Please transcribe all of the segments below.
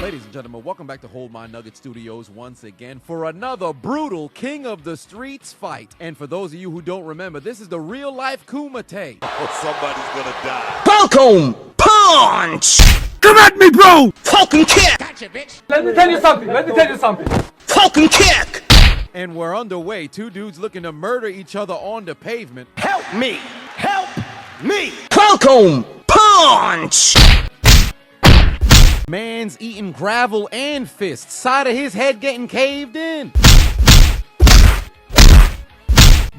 Ladies and gentlemen, welcome back to Hold My Nugget Studios once again for another brutal King of the Streets fight. And for those of you who don't remember, this is the real-life Kumite. Oh, somebody's gonna die. Falcon punch! Come at me, bro! Falcon kick! Gotcha, bitch! Let me tell you something. Falcon kick! And we're underway. Two dudes looking to murder each other on the pavement. Help me! Help me! Falcon punch! Man's eating gravel and fists. Side of his head getting caved in.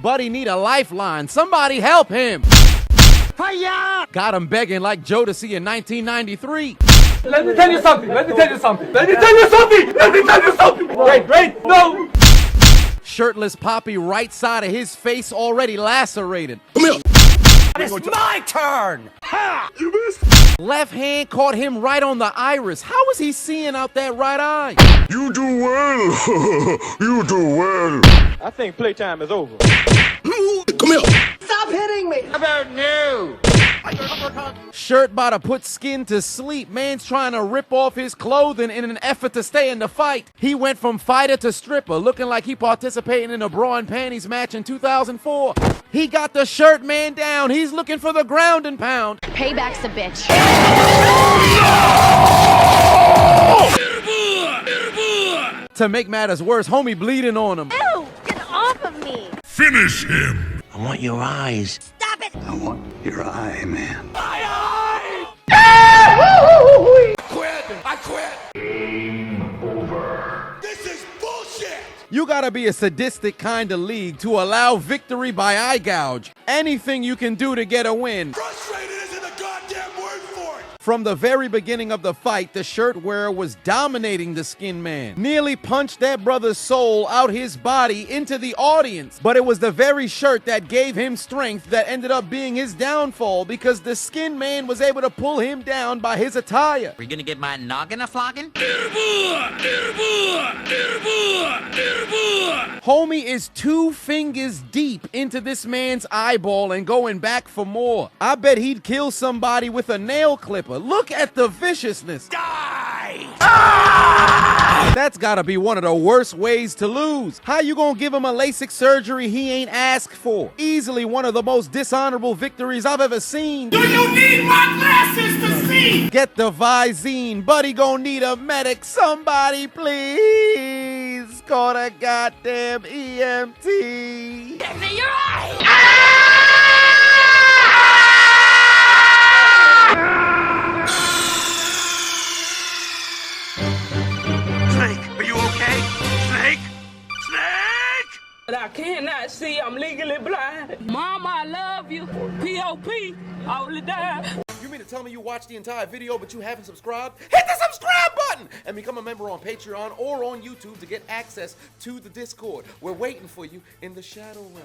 Buddy need a lifeline. Somebody help him. Hiya! Got him begging like Jodeci in 1993. Let me tell you something. Wait, no! Shirtless Poppy right side of his face already lacerated. Come here! It's my turn! Ha! You missed! Left hand caught him right on the iris. How is he seeing out that right eye? You do well! You do well! I think playtime is over. Come here! Stop hitting me! How about new? Shirt about to put skin to sleep. Man's trying to rip off his clothing in an effort to stay in the fight. He went from fighter to stripper, looking like he participated in a bra and panties match in 2004. He got the shirt man down. He's looking for the ground and pound. Payback's a bitch. To make matters worse, homie bleeding on him. Ew! Get off of me! Finish him! I want your eyes. Stop it! I want your eye, man. I quit! This is bullshit! You gotta be a sadistic kind of league to allow victory by eye gouge. Anything you can do to get a win. Frustrated isn't a goddamn word for it! From the very beginning of the fight, the shirt wearer was dominating the skin man. Nearly punched that brother's soul out his body into the audience. But it was the very shirt that gave him strength that ended up being his downfall because the skin man was able to pull him down by his attire. Are you gonna get my noggin a flogging? Homie is 2 fingers deep into this man's eyeball and going back for more. I bet he'd kill somebody with a nail clipper. Look at the viciousness. Die! That's gotta be one of the worst ways to lose. How you gonna give him a LASIK surgery he ain't asked for? Easily one of the most dishonorable victories I've ever seen. Do you need my glasses to see? Get the Visine. Buddy gonna need a medic. Somebody please. Call a goddamn EMT. Give me your eye! Snake, are you okay? Snake? Snake! But I cannot see. I'm legally blind. Mama, I love you. P.O.P. all the time. You mean to tell me you watched the entire video but you haven't subscribed? Hit the subscribe button and become a member on Patreon or on YouTube to get access to the Discord. We're waiting for you in the Shadow Realm.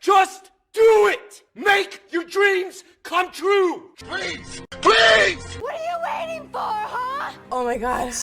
Just do it! Make your dreams come true! Please! Please! What are you waiting for, huh? Oh my god.